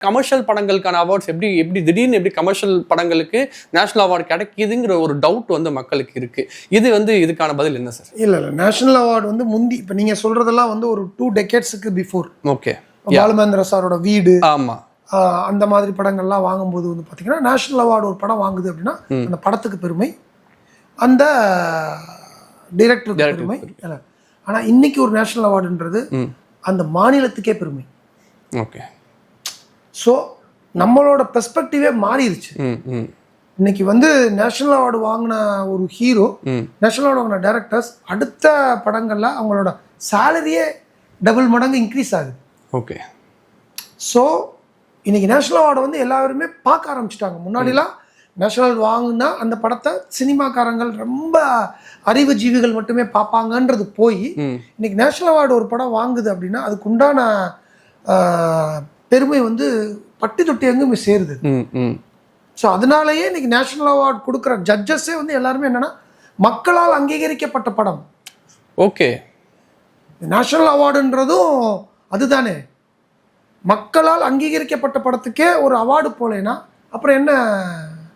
Commercial படங்களுக்கான awards எப்படி திடீர்னு எப்படி கமர்ஷியல் படங்களுக்கு நேஷனல் அவார்டு கிடைக்குதுங்கிற ஒரு டவுட் வந்து மக்களுக்கு இருக்கு. இதுக்கான பதில் என்ன சார்? இல்லை நேஷனல் அவார்டு வந்து முந்தி இப்போ நீங்கள் சொல்றதெல்லாம் வந்து ஒரு 2 decades பிஃபோர். ஓகே. பாலுமேந்திர சாரோட வீடு, ஆமா, அந்த மாதிரி படங்கள்லாம் வாங்கும்போது வந்து பார்த்தீங்கன்னா நேஷனல் அவார்டு ஒரு படம் வாங்குது அப்படின்னா அந்த படத்துக்கு பெருமை, அந்த டைரக்டருக்கு பெருமை. ஆனால் இன்னைக்கு ஒரு நேஷனல் அவார்டுன்றது அந்த மாநிலத்துக்கே பெருமை. ஓகே. ஸோ நம்மளோட பெர்ஸ்பெக்டிவே மாறிடுச்சு. இன்னைக்கு வந்து நேஷனல் அவார்டு வாங்கின ஒரு ஹீரோ, நேஷனல் அவார்டு வாங்கின டைரக்டர்ஸ் அடுத்த படங்கள்ல அவங்களோட சேலரியே டபுள் மடங்கு இன்க்ரீஸ் ஆகுது. ஓகே. ஸோ இன்னைக்கு நேஷனல் அவார்டு வந்து எல்லாருமே பார்க்க ஆரம்பிச்சிட்டாங்க. முன்னாடிலாம் நேஷனல் வாங்கினா அந்த படத்தை சினிமாக்காரங்கள் ரொம்ப அறிவு ஜீவிகள் மட்டுமே பார்ப்பாங்கன்றது போய் இன்னைக்கு நேஷனல் அவார்டு ஒரு படம் வாங்குது அப்படின்னா அதுக்கு உண்டான பெருமை வந்து பட்டி தொட்டி எங்குமே சேருது. ஸோ அதனாலயே இன்னைக்கு நேஷனல் அவார்டு கொடுக்குற ஜட்ஜஸே வந்து எல்லாருமே என்னன்னா மக்களால் அங்கீகரிக்கப்பட்ட படம். ஓகே. நேஷனல் அவார்டுன்றதும் அதுதானே, மக்களால் அங்கீகரிக்கப்பட்ட படத்துக்கே ஒரு அவார்டு போலேன்னா அப்புறம் என்ன